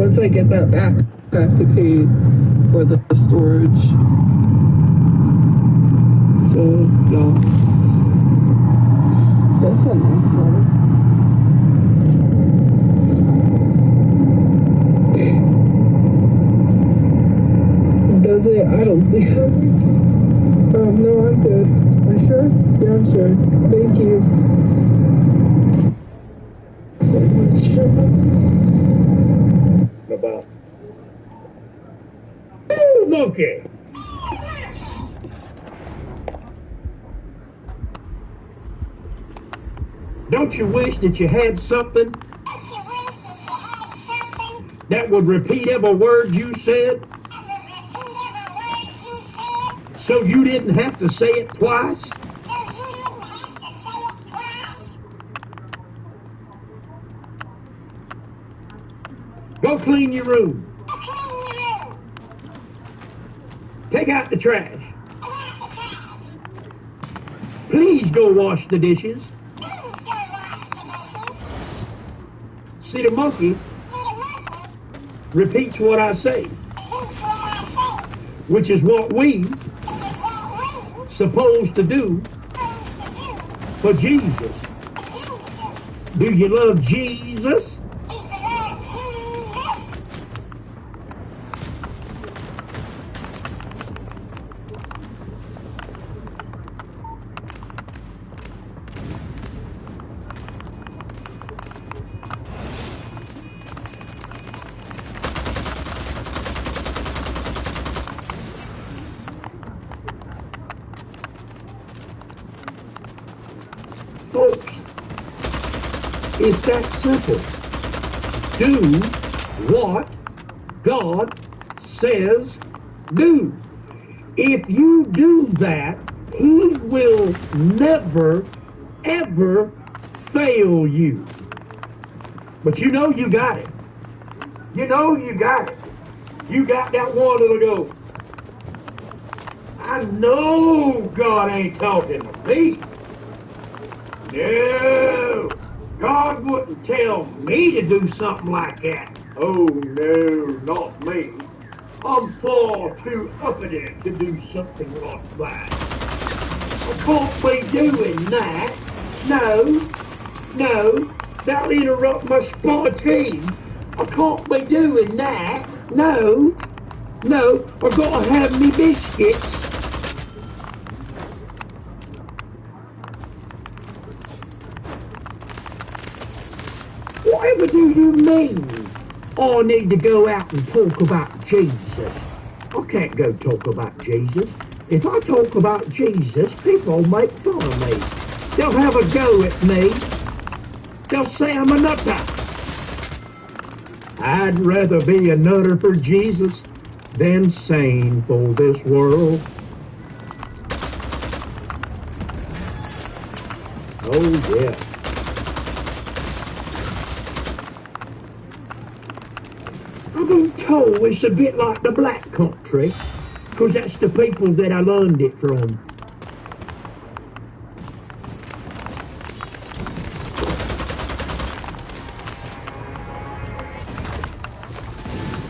once I get that back, I have to pay for the storage. So, yeah. That's a nice car. Does it? I don't think so. No, I'm good. Are you sure? Yeah, I'm sure. Thank you so much. About. Ooh, monkey! Don't you wish that you had something that would repeat every word you said? So you didn't have to say it twice? Go clean your room. Take out the trash. Please go wash the dishes. See, the monkey repeats what I say, which is what we supposed to do for Jesus. Do you love Jesus? Folks, it's that simple. Do what God says do. If you do that, He will never, ever fail you. But you know you got it. You know you got it. You got that one that'll go, I know God ain't talking to me. No, God wouldn't tell me to do something like that. Oh, no, not me. I'm far too uppity to do something like that. I can't be doing that. No, that'll interrupt my spontaneity. I can't be doing that. No, I've got to have me biscuits. Whatever do you mean I need to go out and talk about Jesus? I can't go talk about Jesus. If I talk about Jesus, people will make fun of me. They'll have a go at me. They'll say I'm a nutter. I'd rather be a nutter for Jesus than sane for this world. Oh, yeah. I've been told it's a bit like the black country, because that's the people that I learned it from.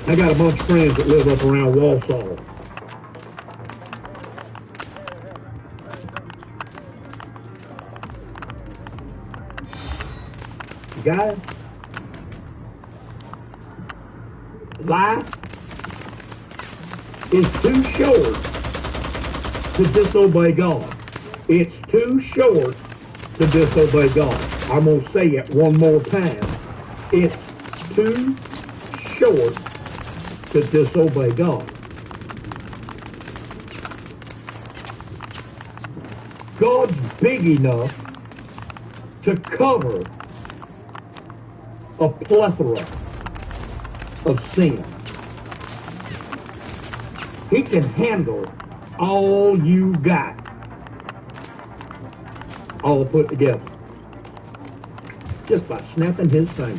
I got a bunch of friends that live up around Walsall. Guys, life is too short to disobey God. It's too short to disobey God. I'm going to say it one more time. It's too short to disobey God. God's big enough to cover a plethora of sin. He can handle all you got, all put together, just by snapping his fingers.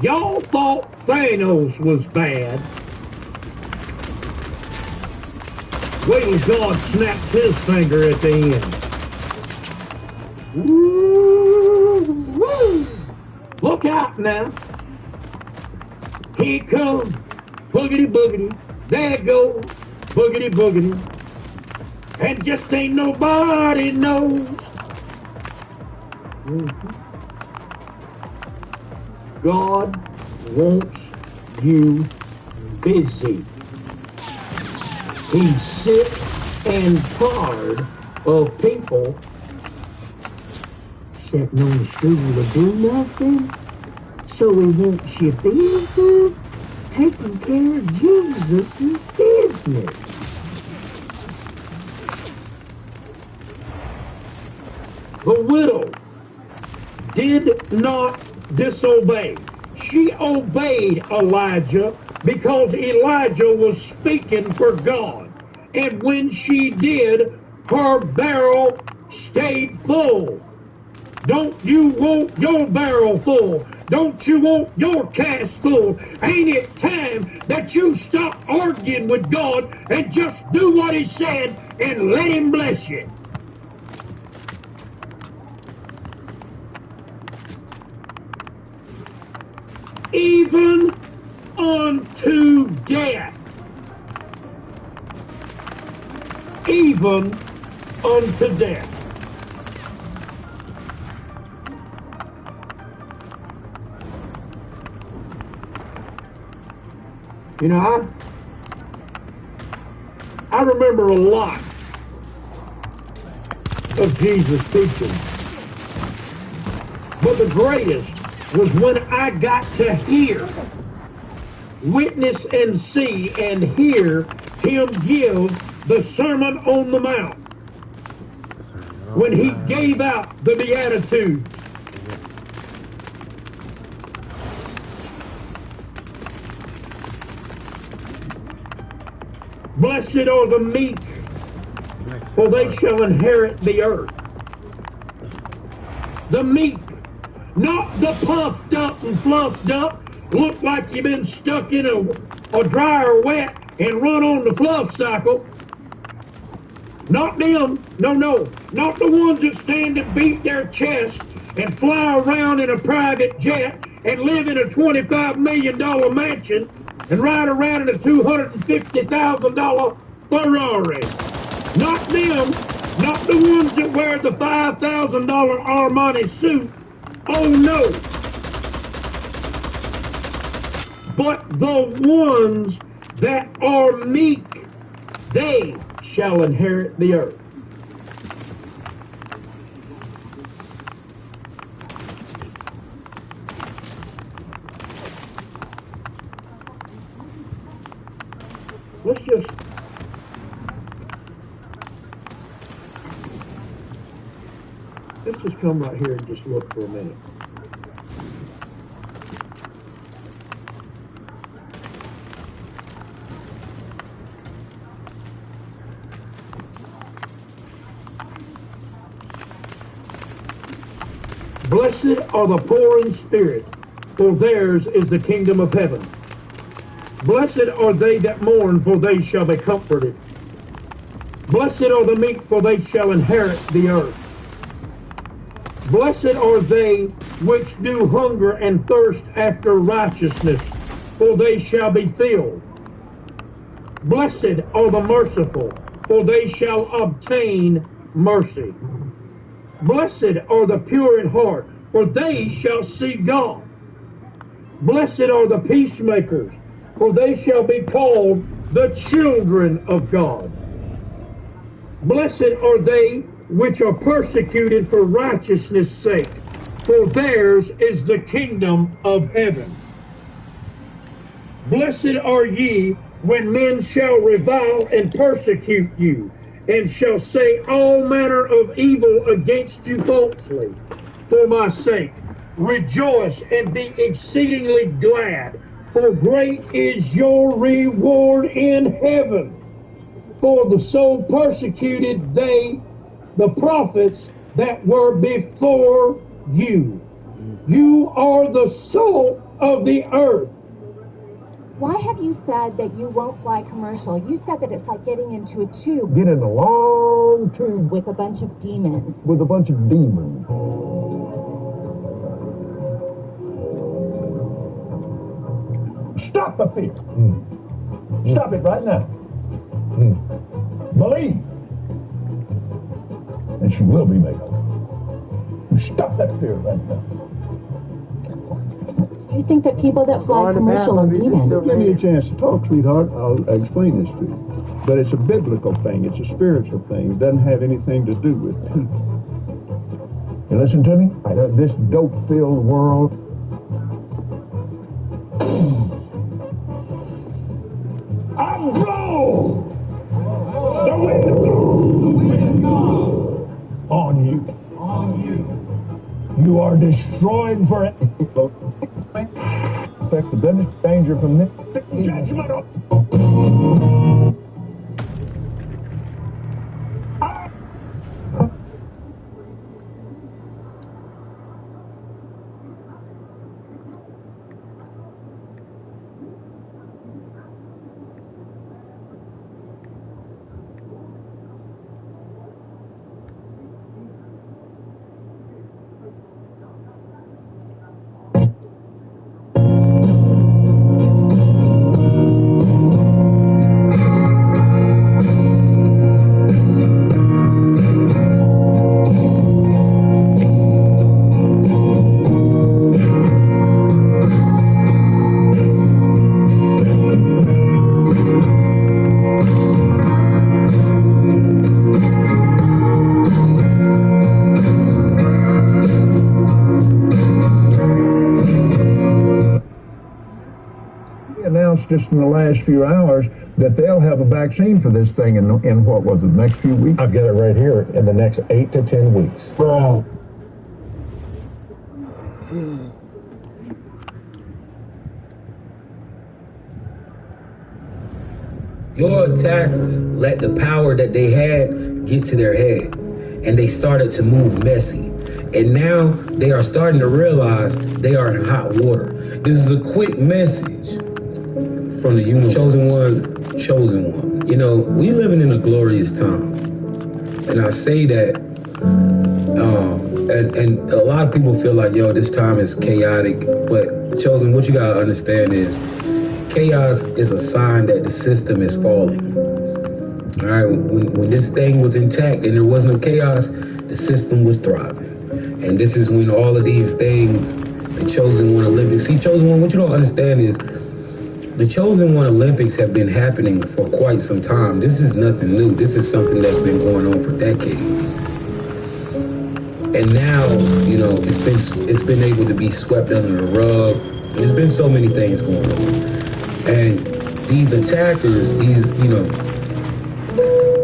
Y'all thought Thanos was bad. Wait till God snaps his finger at the end. Woo, woo. Look out now. Here comes boogity boogity. There goes boogity boogity. And just ain't nobody knows. God wants you busy. He's sick and tired of people sitting on the stool to do nothing. So he wants you busy taking care of Jesus' business. The widow did not disobey. She obeyed Elijah because Elijah was speaking for God. And when she did, her barrel stayed full. Don't you want your barrel full? Don't you want your cask full? Ain't it time that you stop arguing with God and just do what He said and let Him bless you? Even unto death. Even unto death. You know, I remember a lot of Jesus' teaching. But the greatest was when I got to hear, witness and see and hear Him give the Sermon on the Mount. When He gave out the Beatitudes. Blessed are the meek, for they shall inherit the earth. The meek, not the puffed up and fluffed up, look like you've been stuck in a dryer wet and run on the fluff cycle. Not them, no, not the ones that stand and beat their chest and fly around in a private jet and live in a $25 million mansion and ride around in a $250,000 Ferrari. Not them, not the ones that wear the $5,000 Armani suit. Oh no. But the ones that are meek, they shall inherit the earth. Let's just come right here and just look for a minute. Blessed are the poor in spirit, for theirs is the kingdom of heaven. Blessed are they that mourn, for they shall be comforted. Blessed are the meek, for they shall inherit the earth. Blessed are they which do hunger and thirst after righteousness, for they shall be filled. Blessed are the merciful, for they shall obtain mercy. Blessed are the pure in heart, for they shall see God. Blessed are the peacemakers, for they shall be called the children of God. Blessed are they which are persecuted for righteousness' sake, for theirs is the kingdom of heaven. Blessed are ye when men shall revile and persecute you, and shall say all manner of evil against you falsely, for my sake. Rejoice and be exceedingly glad, for great is your reward in heaven. For the so persecuted they, the prophets that were before you. You are the salt of the earth. Why have you said that you won't fly commercial? You said that it's like getting into a tube. Get in a long tube. With a bunch of demons. With a bunch of demons. Stop the fear. Stop it right now. Believe. And she will be made whole. Stop that fear right now. You think that people that fly commercial are demons? Give me a chance to talk, sweetheart. I'll explain this to you. But it's a biblical thing. It's a spiritual thing. It doesn't have anything to do with people. You listen to me? This dope-filled world. I'm blow! The wind blows! On you. On you. You are destroyed for affect the business, danger from this judgment. Just in the last few hours that they'll have a vaccine for this thing in what was it, the next few weeks? I've got it right here, in the next 8 to 10 weeks. Well, your attackers let the power that they had get to their head, and they started to move messy. And now they are starting to realize they are in hot water. This is a quick message from the chosen one. You know, we living in a glorious time. And I say that, and a lot of people feel like, yo, this time is chaotic. But chosen, what you gotta understand is, chaos is a sign that the system is falling. All right, when this thing was intact and there was no chaos, the system was thriving. And this is when all of these things, the Chosen One Olympics. See, Chosen One, what you don't understand is, the Chosen One Olympics have been happening for quite some time. This is nothing new. This is something that's been going on for decades. And now, you know, it's been able to be swept under the rug. There's been so many things going on. And these attackers, you know,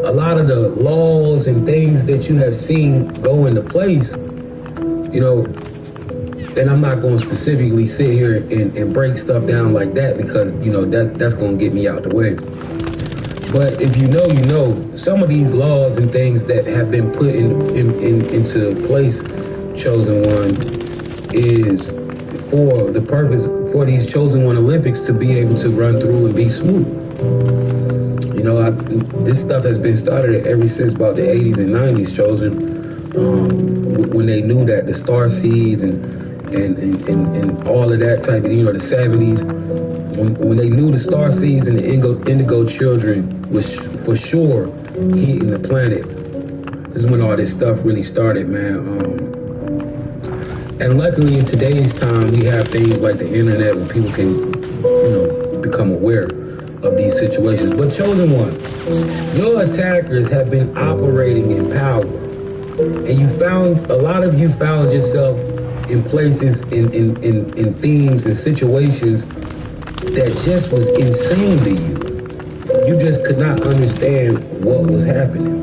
a lot of the laws and things that you have seen go into place, you know, and I'm not going to specifically sit here and break stuff down like that because, you know, that's going to get me out the way. But if you know, you know, some of these laws and things that have been put into place, Chosen One, is for the purpose for these Chosen One Olympics to be able to run through and be smooth. You know, this stuff has been started ever since about the 80s and 90s, Chosen, when they knew that the star seeds and all of that type of, you know, the 70s, when they knew the star seeds and the indigo children was for sure heating the planet. This is when all this stuff really started, man. And luckily in today's time, we have things like the internet where people can, you know, become aware of these situations. But Chosen One, your attackers have been operating in power. And a lot of you found yourself in places, in themes and situations that just was insane to you. You just could not understand what was happening.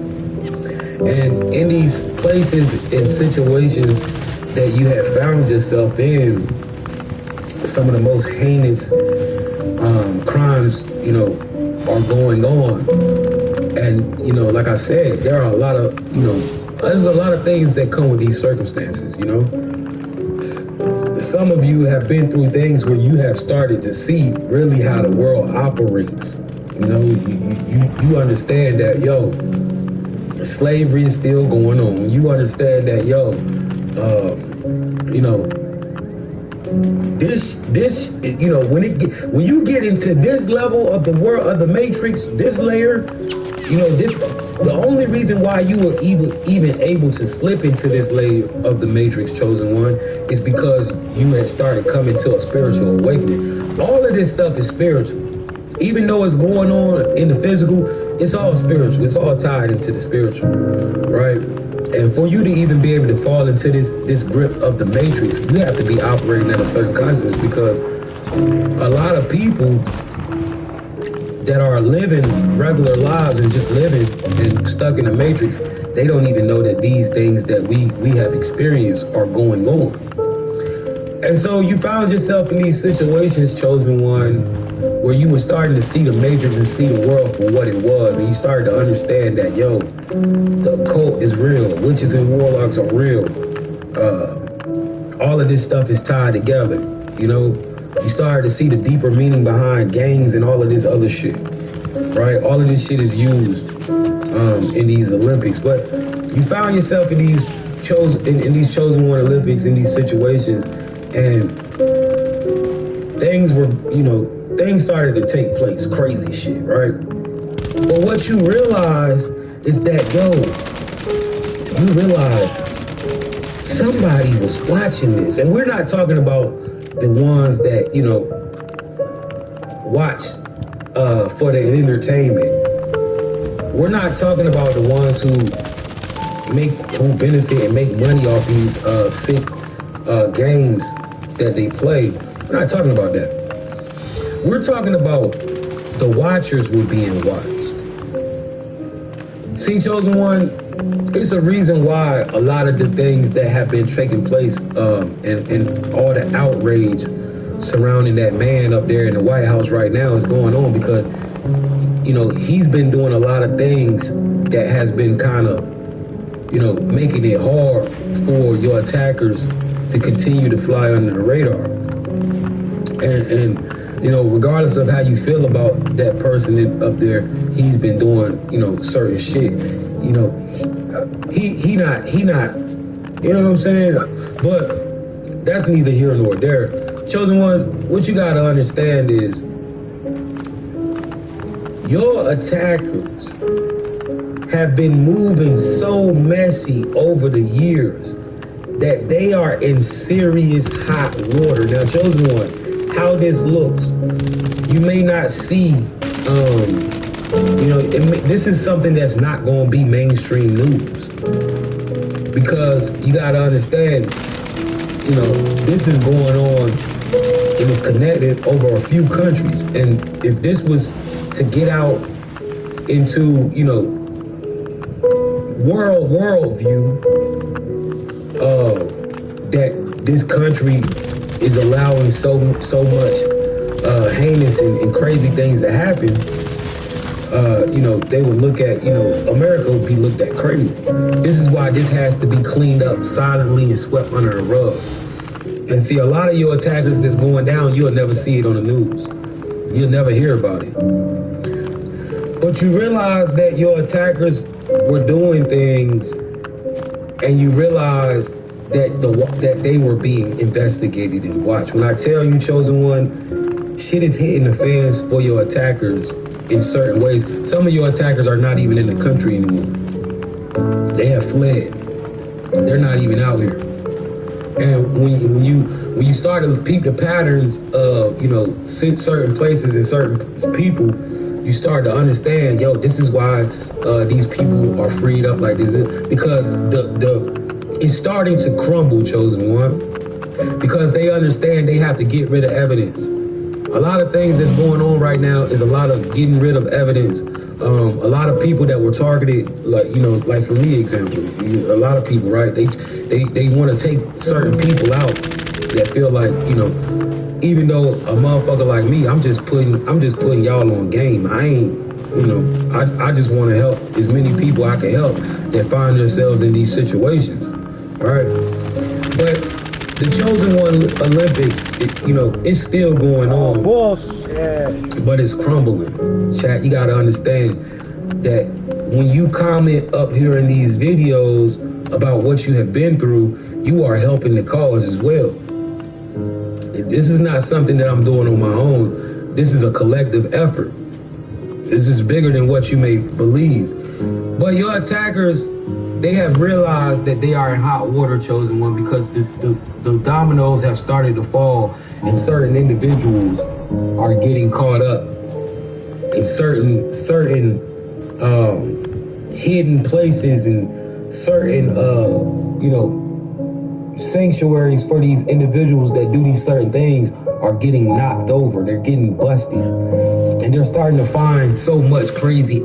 And in these places and situations that you have found yourself in, some of the most heinous crimes, you know, are going on. And, you know, like I said, there are a lot of, you know, there's a lot of things that come with these circumstances, you know. Some of you have been through things where you have started to see really how the world operates. You know, you understand that, yo, slavery is still going on. You understand that, yo, you know, This, you know, when you get into this level of the world of the Matrix, this layer, you know, the only reason why you were even able to slip into this layer of the Matrix, chosen one, is because you had started coming to a spiritual awakening. All of this stuff is spiritual. Even though it's going on in the physical, it's all spiritual. It's all tied into the spiritual, right? And for you to even be able to fall into this grip of the Matrix, you have to be operating at a certain consciousness, because a lot of people that are living regular lives and just living and stuck in the Matrix, they don't even know that these things that we have experienced are going on. And so you found yourself in these situations, chosen one, where you were starting to see the Matrix and see the world for what it was, and you started to understand that, yo, the occult is real, witches and warlocks are real. All of this stuff is tied together, you know? You started to see the deeper meaning behind gangs and all of this other shit, right? All of this shit is used in these Olympics, but you found yourself in these chosen one Olympics, in these situations, and things were, you know, things started to take place, crazy shit, right? But what you realize is that, you realize somebody was watching this, and we're not talking about the ones that, you know, watch for the entertainment. We're not talking about the ones who benefit and make money off these sick games that they play. We're not talking about that. We're talking about the watchers were being watched. See, chosen one, it's a reason why a lot of the things that have been taking place and all the outrage surrounding that man up there in the White House right now is going on, because, you know, he's been doing a lot of things that has been kind of, you know, making it hard for your attackers to continue to fly under the radar. And you know, regardless of how you feel about that person up there, he's been doing, you know, certain shit. You know, he not, you know what I'm saying? But that's neither here nor there. Chosen one, what you gotta understand is your attackers have been moving so messy over the years that they are in serious hot water. Now, chosen one, how this looks, you may not see, you know, this is something that's not going to be mainstream news, because you got to understand, you know, this is going on and it's connected over a few countries. And if this was to get out into, you know, world view, that this country is allowing so much heinous and crazy things to happen, you know, they would look at, you know, America would be looked at crazy. This is why this has to be cleaned up silently and swept under the rug. And see, a lot of your attackers that's going down, you'll never see it on the news. You'll never hear about it. But you realize that your attackers were doing things, and you realize that they were being investigated and watched. When I tell you, chosen one, shit is hitting the fans for your attackers in certain ways. Some of your attackers are not even in the country anymore. They have fled. They're not even out here. And when you start to peep the patterns of, you know, certain places and certain people, you start to understand, yo, this is why these people are freed up like this, because it's starting to crumble, chosen one, because they understand they have to get rid of evidence. A lot of things that's going on right now is a lot of getting rid of evidence. A lot of people that were targeted, like, you know, like for me, example, a lot of people, right? They want to take certain people out that feel like, you know, even though a motherfucker like me, I'm just putting y'all on game. I ain't, you know, I just want to help as many people I can help that find themselves in these situations, right? But the chosen one Olympics, you know, it's still going on. Bullshit. But it's crumbling. Chat, you gotta understand that when you comment up here in these videos about what you have been through, you are helping the cause as well. This is not something that I'm doing on my own. This is a collective effort. This is bigger than what you may believe. But your attackers, they have realized that they are in hot water, Chosen One, because the dominoes have started to fall, and certain individuals are getting caught up in certain hidden places and certain sanctuaries for these individuals that do these certain things are getting knocked over. They're getting busted, and they're starting to find so much crazy